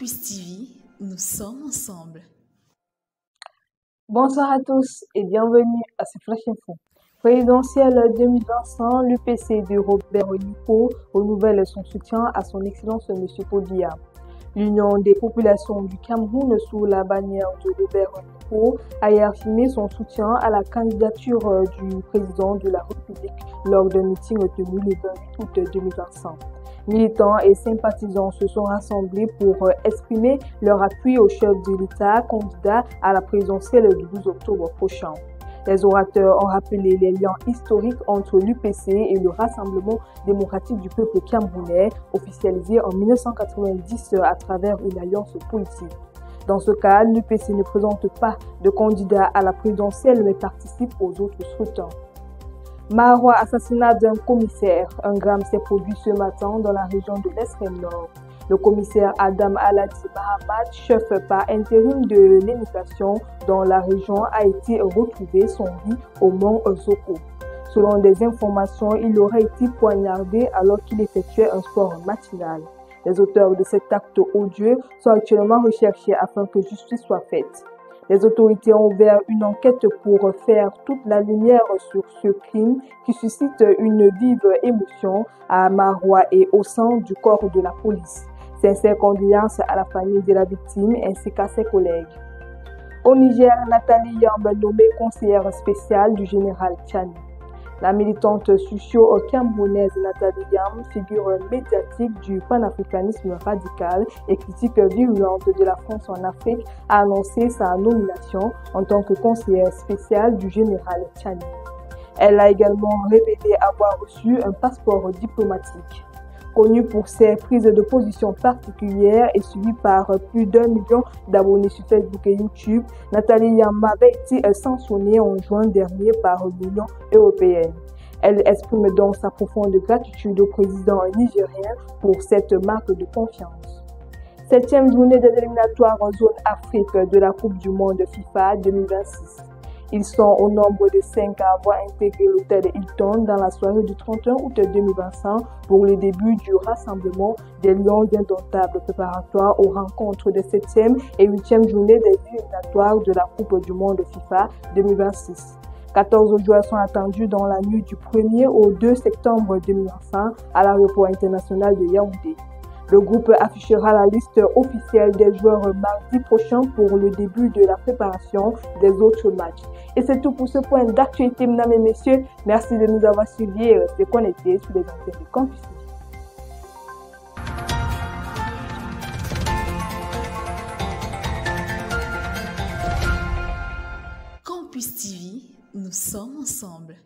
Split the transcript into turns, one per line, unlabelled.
Campus TV, nous sommes ensemble.
Bonsoir à tous et bienvenue à ce Flash Info. Présidentielle 2025, l'UPC de Robert Onipo renouvelle son soutien à son Excellence M. Paul Biya. L'Union des populations du Cameroun sous la bannière de Robert Onipo a affirmé son soutien à la candidature du président de la République lors d'un meeting tenu le 28 août 2025. Militants et sympathisants se sont rassemblés pour exprimer leur appui au chef de l'État candidat à la présidentielle du 12 octobre prochain. Les orateurs ont rappelé les liens historiques entre l'UPC et le Rassemblement démocratique du peuple camerounais, officialisé en 1990 à travers une alliance politique. Dans ce cas, l'UPC ne présente pas de candidat à la présidentielle mais participe aux autres scrutins. Marois, assassinat d'un commissaire. Un drame s'est produit ce matin dans la région de l'extrême nord. Le commissaire Adam Aladi Mahamad, chef par intérim de l'immigration dans la région, a été retrouvé sans vie au mont Zoko. Selon des informations, il aurait été poignardé alors qu'il effectuait un sport matinal. Les auteurs de cet acte odieux sont actuellement recherchés afin que justice soit faite. Les autorités ont ouvert une enquête pour faire toute la lumière sur ce crime qui suscite une vive émotion à Marois et au sein du corps de la police. Sincères condoléances à la famille de la victime ainsi qu'à ses collègues. Au Niger, Nathalie Yamb nommée conseillère spéciale du général Tchani. La militante socio-camerounaise Nathalie Yamb, figure médiatique du panafricanisme radical et critique virulente de la France en Afrique, a annoncé sa nomination en tant que conseillère spéciale du général Tchani. Elle a également révélé avoir reçu un passeport diplomatique. Connue pour ses prises de position particulières et suivie par plus d'1 million d'abonnés sur Facebook et YouTube, Nathalie Yamb avait été sanctionnée en juin dernier par l'Union européenne. Elle exprime donc sa profonde gratitude au président nigérien pour cette marque de confiance. 7e journée des éliminatoires en zone Afrique de la Coupe du Monde FIFA 2026. Ils sont au nombre de 5 à avoir intégré l'hôtel Hilton dans la soirée du 31 août 2025 pour le début du rassemblement des Lions indomptables préparatoires aux rencontres des 7e et 8e journées des éliminatoires de la Coupe du Monde FIFA 2026. 14 joueurs sont attendus dans la nuit du 1er au 2 septembre 2025 à l'aéroport international de Yaoundé. Le groupe affichera la liste officielle des joueurs mardi prochain pour le début de la préparation des autres matchs. Et c'est tout pour ce point d'actualité, mesdames et messieurs. Merci de nous avoir suivis et restez connectés sur les antennes de Campus TV.
Campus TV, nous sommes ensemble.